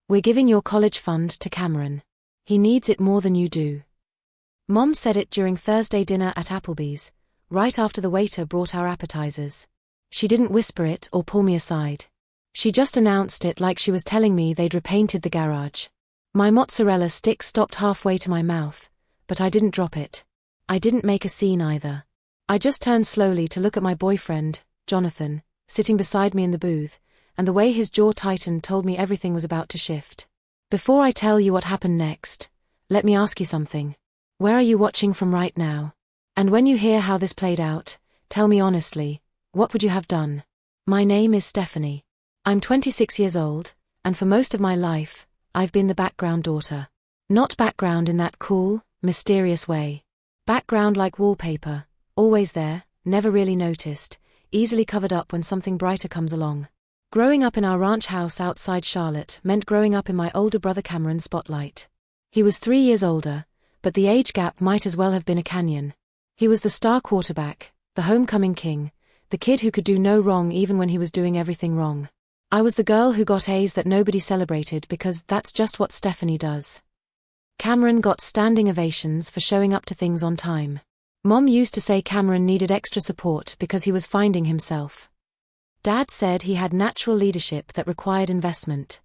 We're giving your college fund to Cameron. He needs it more than you do. Mom said it during Thursday dinner at Applebee's, right after the waiter brought our appetizers. She didn't whisper it or pull me aside. She just announced it like she was telling me they'd repainted the garage. My mozzarella stick stopped halfway to my mouth, but I didn't drop it. I didn't make a scene either. I just turned slowly to look at my boyfriend, Jonathan, sitting beside me in the booth, and the way his jaw tightened told me everything was about to shift. Before I tell you what happened next, let me ask you something. Where are you watching from right now? And when you hear how this played out, tell me honestly, what would you have done? My name is Stephanie. I'm 26 years old, and for most of my life, I've been the background daughter. Not background in that cool, mysterious way. Background like wallpaper, always there, never really noticed, easily covered up when something brighter comes along. Growing up in our ranch house outside Charlotte meant growing up in my older brother Cameron's spotlight. He was 3 years older, but the age gap might as well have been a canyon. He was the star quarterback, the homecoming king, the kid who could do no wrong even when he was doing everything wrong. I was the girl who got A's that nobody celebrated because that's just what Stephanie does. Cameron got standing ovations for showing up to things on time. Mom used to say Cameron needed extra support because he was finding himself. Dad said he had natural leadership that required investment.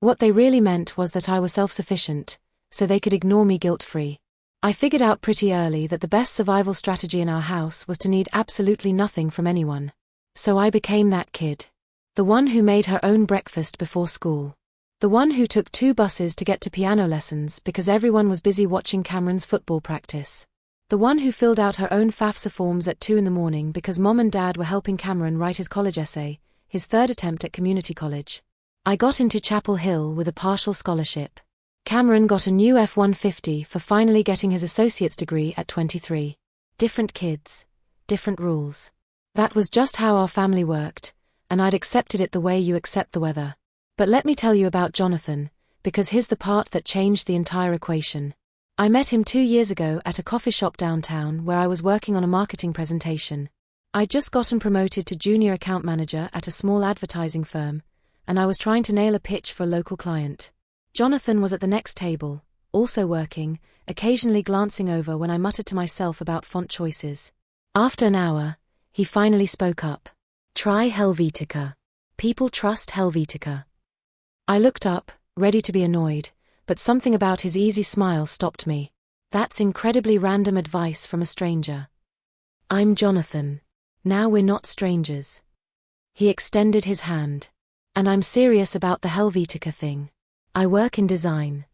What they really meant was that I was self-sufficient, so they could ignore me guilt-free. I figured out pretty early that the best survival strategy in our house was to need absolutely nothing from anyone. So I became that kid. The one who made her own breakfast before school. The one who took 2 buses to get to piano lessons because everyone was busy watching Cameron's football practice. The one who filled out her own FAFSA forms at 2 a.m. because Mom and Dad were helping Cameron write his college essay, his 3rd attempt at community college. I got into Chapel Hill with a partial scholarship. Cameron got a new F-150 for finally getting his associate's degree at 23. Different kids, different rules. That was just how our family worked, and I'd accepted it the way you accept the weather. But let me tell you about Jonathan, because here's the part that changed the entire equation. I met him 2 years ago at a coffee shop downtown where I was working on a marketing presentation. I'd just gotten promoted to junior account manager at a small advertising firm, and I was trying to nail a pitch for a local client. Jonathan was at the next table, also working, occasionally glancing over when I muttered to myself about font choices. After an hour, he finally spoke up. Try Helvetica. People trust Helvetica. I looked up, ready to be annoyed, but something about his easy smile stopped me. That's incredibly random advice from a stranger. I'm Jonathan. Now we're not strangers. He extended his hand. And I'm serious about the Helvetica thing. I work in design.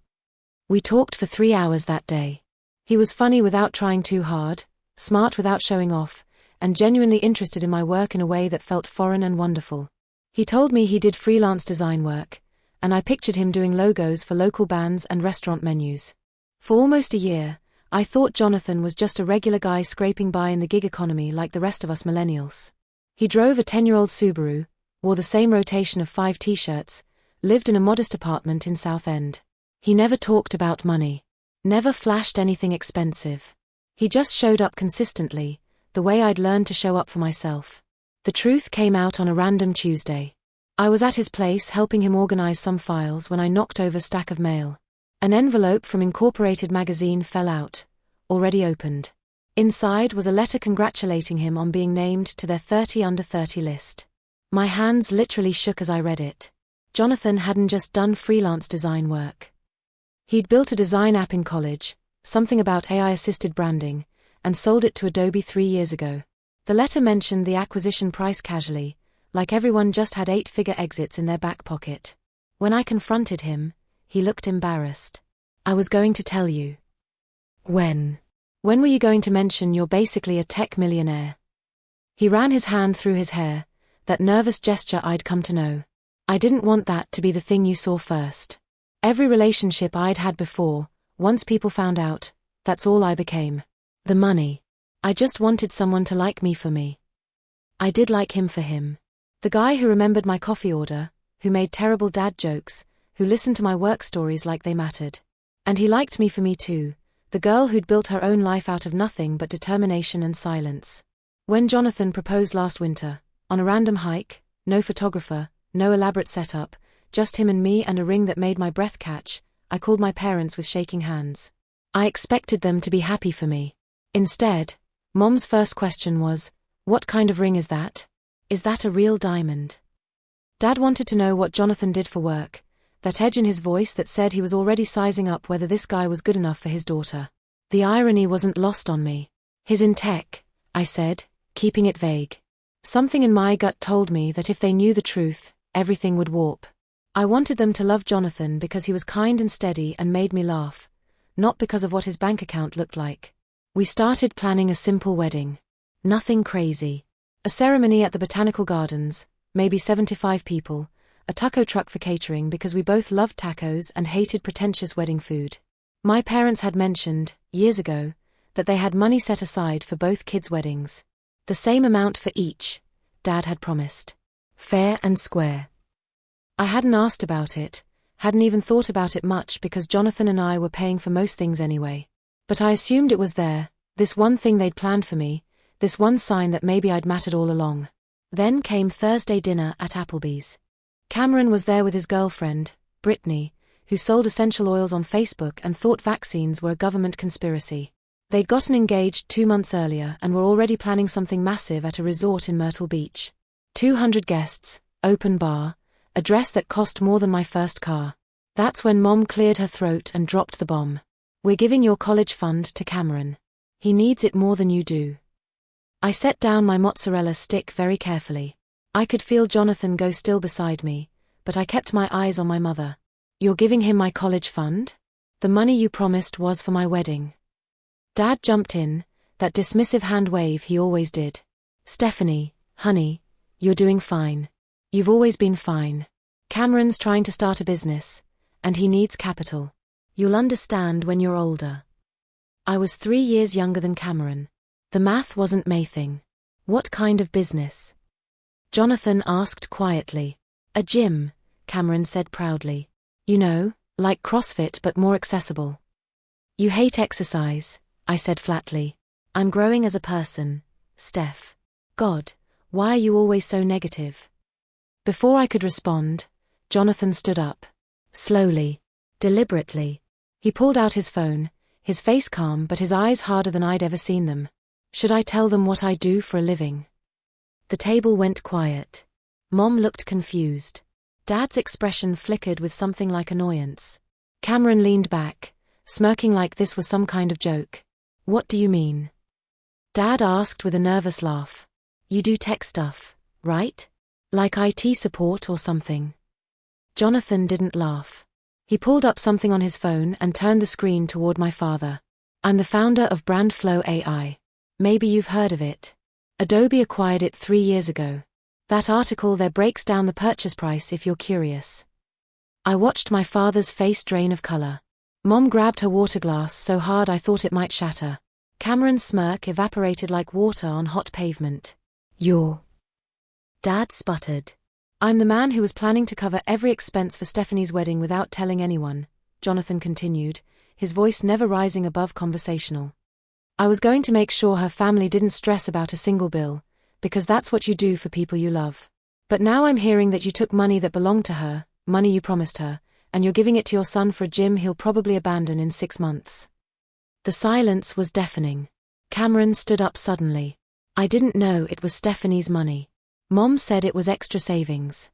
We talked for 3 hours that day. He was funny without trying too hard, smart without showing off, and genuinely interested in my work in a way that felt foreign and wonderful. He told me he did freelance design work, and I pictured him doing logos for local bands and restaurant menus. For almost a year, I thought Jonathan was just a regular guy scraping by in the gig economy like the rest of us millennials. He drove a 10-year-old Subaru, wore the same rotation of 5 t-shirts, lived in a modest apartment in South End. He never talked about money. Never flashed anything expensive. He just showed up consistently, the way I'd learned to show up for myself. The truth came out on a random Tuesday. I was at his place helping him organize some files when I knocked over a stack of mail. An envelope from Incorporated magazine fell out, already opened. Inside was a letter congratulating him on being named to their 30 under 30 list. My hands literally shook as I read it. Jonathan hadn't just done freelance design work. He'd built a design app in college, something about AI-assisted branding, and sold it to Adobe 3 years ago. The letter mentioned the acquisition price casually, like everyone just had 8-figure exits in their back pocket. When I confronted him, he looked embarrassed. I was going to tell you. When were you going to mention you're basically a tech millionaire? He ran his hand through his hair, that nervous gesture I'd come to know. I didn't want that to be the thing you saw first. Every relationship I'd had before, once people found out, that's all I became. The money. I just wanted someone to like me for me. I did like him for him. The guy who remembered my coffee order, who made terrible dad jokes, who listened to my work stories like they mattered. And he liked me for me too, the girl who'd built her own life out of nothing but determination and silence. When Jonathan proposed last winter, on a random hike, no photographer, no elaborate setup, just him and me and a ring that made my breath catch, I called my parents with shaking hands. I expected them to be happy for me. Instead, Mom's first question was, "What kind of ring is that? Is that a real diamond?" Dad wanted to know what Jonathan did for work, that edge in his voice that said he was already sizing up whether this guy was good enough for his daughter. The irony wasn't lost on me. "He's in tech," I said, keeping it vague. Something in my gut told me that if they knew the truth, everything would warp. I wanted them to love Jonathan because he was kind and steady and made me laugh, not because of what his bank account looked like. We started planning a simple wedding. Nothing crazy. A ceremony at the Botanical Gardens, maybe 75 people, a taco truck for catering because we both loved tacos and hated pretentious wedding food. My parents had mentioned, years ago, that they had money set aside for both kids' weddings. The same amount for each, Dad had promised. Fair and square. I hadn't asked about it, hadn't even thought about it much because Jonathan and I were paying for most things anyway. But I assumed it was there, this one thing they'd planned for me, this one sign that maybe I'd mattered all along. Then came Thursday dinner at Applebee's. Cameron was there with his girlfriend, Brittany, who sold essential oils on Facebook and thought vaccines were a government conspiracy. They'd gotten engaged 2 months earlier and were already planning something massive at a resort in Myrtle Beach. 200 guests, open bar, a dress that cost more than my first car. That's when Mom cleared her throat and dropped the bomb. "We're giving your college fund to Cameron. He needs it more than you do." I set down my mozzarella stick very carefully. I could feel Jonathan go still beside me, but I kept my eyes on my mother. "You're giving him my college fund? The money you promised was for my wedding." Dad jumped in, that dismissive hand wave he always did. "Stephanie, honey, you're doing fine. You've always been fine. Cameron's trying to start a business, and he needs capital. You'll understand when you're older." I was 3 years younger than Cameron. The math wasn't mathing. "What kind of business?" Jonathan asked quietly. "A gym," Cameron said proudly. "You know, like CrossFit but more accessible." "You hate exercise," I said flatly. "I'm growing as a person, Steph. God, why are you always so negative?" Before I could respond, Jonathan stood up. Slowly, deliberately. He pulled out his phone, his face calm but his eyes harder than I'd ever seen them. "Should I tell them what I do for a living?" The table went quiet. Mom looked confused. Dad's expression flickered with something like annoyance. Cameron leaned back, smirking like this was some kind of joke. "What do you mean?" Dad asked with a nervous laugh. "You do tech stuff, right? Like IT support or something?" Jonathan didn't laugh. He pulled up something on his phone and turned the screen toward my father. "I'm the founder of Brandflow AI. Maybe you've heard of it. Adobe acquired it 3 years ago. That article there breaks down the purchase price if you're curious." I watched my father's face drain of color. Mom grabbed her water glass so hard I thought it might shatter. Cameron's smirk evaporated like water on hot pavement. "You're..." Dad sputtered. "I'm the man who was planning to cover every expense for Stephanie's wedding without telling anyone," Jonathan continued, his voice never rising above conversational. "I was going to make sure her family didn't stress about a single bill, because that's what you do for people you love. But now I'm hearing that you took money that belonged to her, money you promised her, and you're giving it to your son for a gym he'll probably abandon in 6 months. The silence was deafening. Cameron stood up suddenly. "I didn't know it was Stephanie's money. Mom said it was extra savings."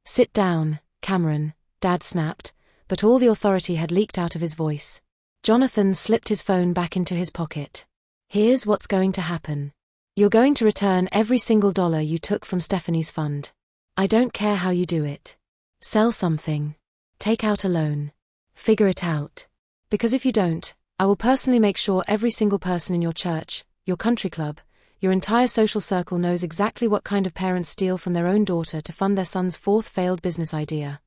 "Sit down, Cameron," Dad snapped, but all the authority had leaked out of his voice. Jonathan slipped his phone back into his pocket. "Here's what's going to happen. You're going to return every single dollar you took from Stephanie's fund. I don't care how you do it. Sell something. Take out a loan. Figure it out. Because if you don't, I will personally make sure every single person in your church, your country club, your entire social circle knows exactly what kind of parents steal from their own daughter to fund their son's 4th failed business idea."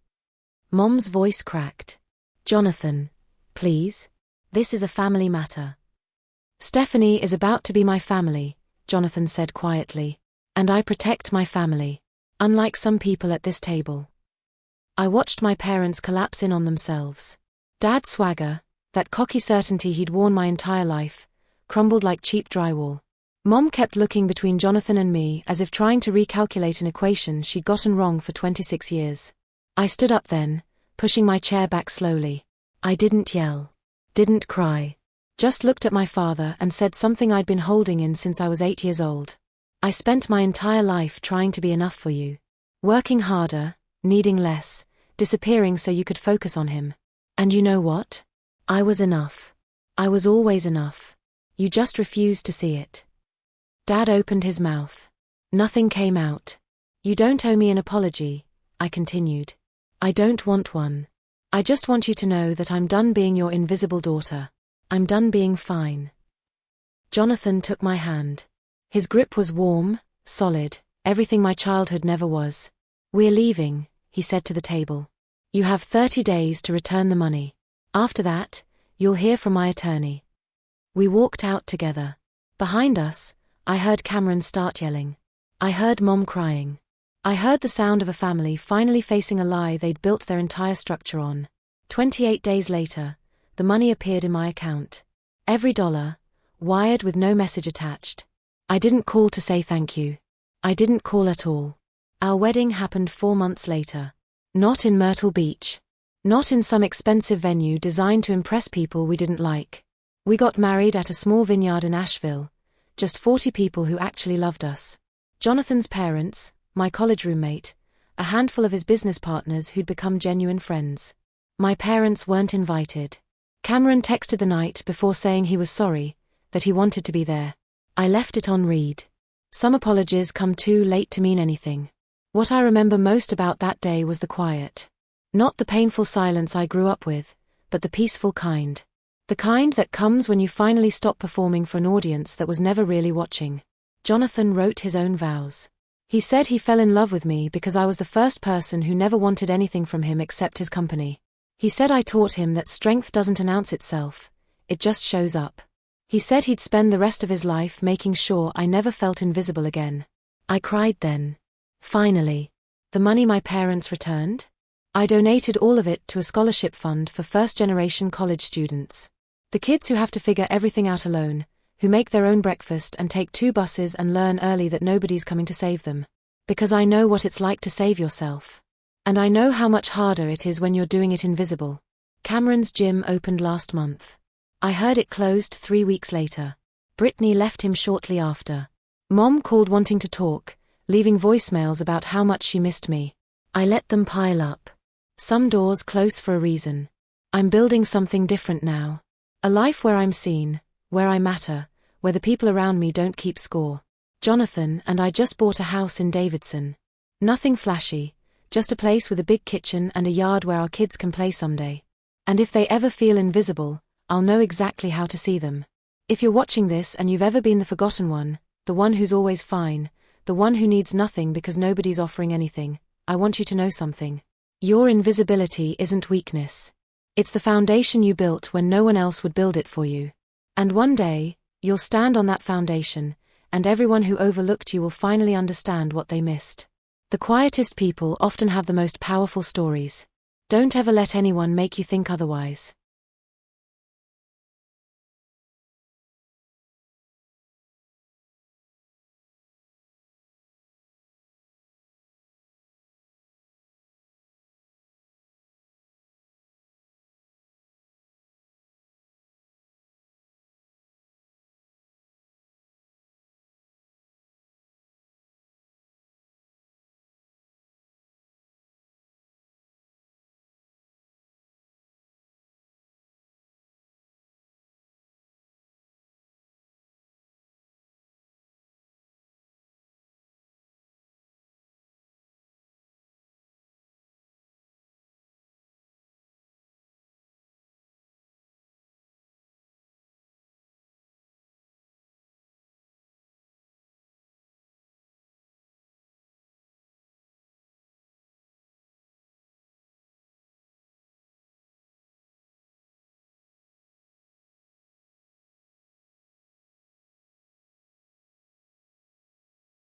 Mom's voice cracked. "Jonathan, please. This is a family matter." "Stephanie is about to be my family," Jonathan said quietly. "And I protect my family. Unlike some people at this table." I watched my parents collapse in on themselves. Dad's swagger, that cocky certainty he'd worn my entire life, crumbled like cheap drywall. Mom kept looking between Jonathan and me as if trying to recalculate an equation she'd gotten wrong for 26 years. I stood up then, pushing my chair back slowly. I didn't yell. Didn't cry. Just looked at my father and said something I'd been holding in since I was 8 years old. I spent my entire life trying to be enough for you. Working harder, needing less, disappearing so you could focus on him. And you know what? I was enough. I was always enough. You just refused to see it. Dad opened his mouth. Nothing came out. You don't owe me an apology, I continued. I don't want one. I just want you to know that I'm done being your invisible daughter. I'm done being fine. Jonathan took my hand. His grip was warm, solid, everything my childhood never was. We're leaving, he said to the table. You have 30 days to return the money. After that, you'll hear from my attorney. We walked out together. Behind us, I heard Cameron start yelling. I heard Mom crying. I heard the sound of a family finally facing a lie they'd built their entire structure on. 28 days later, the money appeared in my account. Every dollar, wired with no message attached. I didn't call to say thank you. I didn't call at all. Our wedding happened 4 months later. Not in Myrtle Beach. Not in some expensive venue designed to impress people we didn't like. We got married at a small vineyard in Asheville. Just 40 people who actually loved us. Jonathan's parents, my college roommate, a handful of his business partners who'd become genuine friends. My parents weren't invited. Cameron texted the night before saying he was sorry, that he wanted to be there. I left it on read. Some apologies come too late to mean anything. What I remember most about that day was the quiet. Not the painful silence I grew up with, but the peaceful kind. The kind that comes when you finally stop performing for an audience that was never really watching. Jonathan wrote his own vows. He said he fell in love with me because I was the first person who never wanted anything from him except his company. He said I taught him that strength doesn't announce itself, it just shows up. He said he'd spend the rest of his life making sure I never felt invisible again. I cried then. Finally. The money my parents returned? I donated all of it to a scholarship fund for first-generation college students. The kids who have to figure everything out alone, who make their own breakfast and take 2 buses and learn early that nobody's coming to save them. Because I know what it's like to save yourself. And I know how much harder it is when you're doing it invisible. Cameron's gym opened last month. I heard it closed 3 weeks later. Brittany left him shortly after. Mom called wanting to talk, leaving voicemails about how much she missed me. I let them pile up. Some doors close for a reason. I'm building something different now. A life where I'm seen, where I matter, where the people around me don't keep score. Jonathan and I just bought a house in Davidson. Nothing flashy, just a place with a big kitchen and a yard where our kids can play someday. And if they ever feel invisible, I'll know exactly how to see them. If you're watching this and you've ever been the forgotten one, the one who's always fine, the one who needs nothing because nobody's offering anything, I want you to know something. Your invisibility isn't weakness. It's the foundation you built when no one else would build it for you. And one day, you'll stand on that foundation, and everyone who overlooked you will finally understand what they missed. The quietest people often have the most powerful stories. Don't ever let anyone make you think otherwise.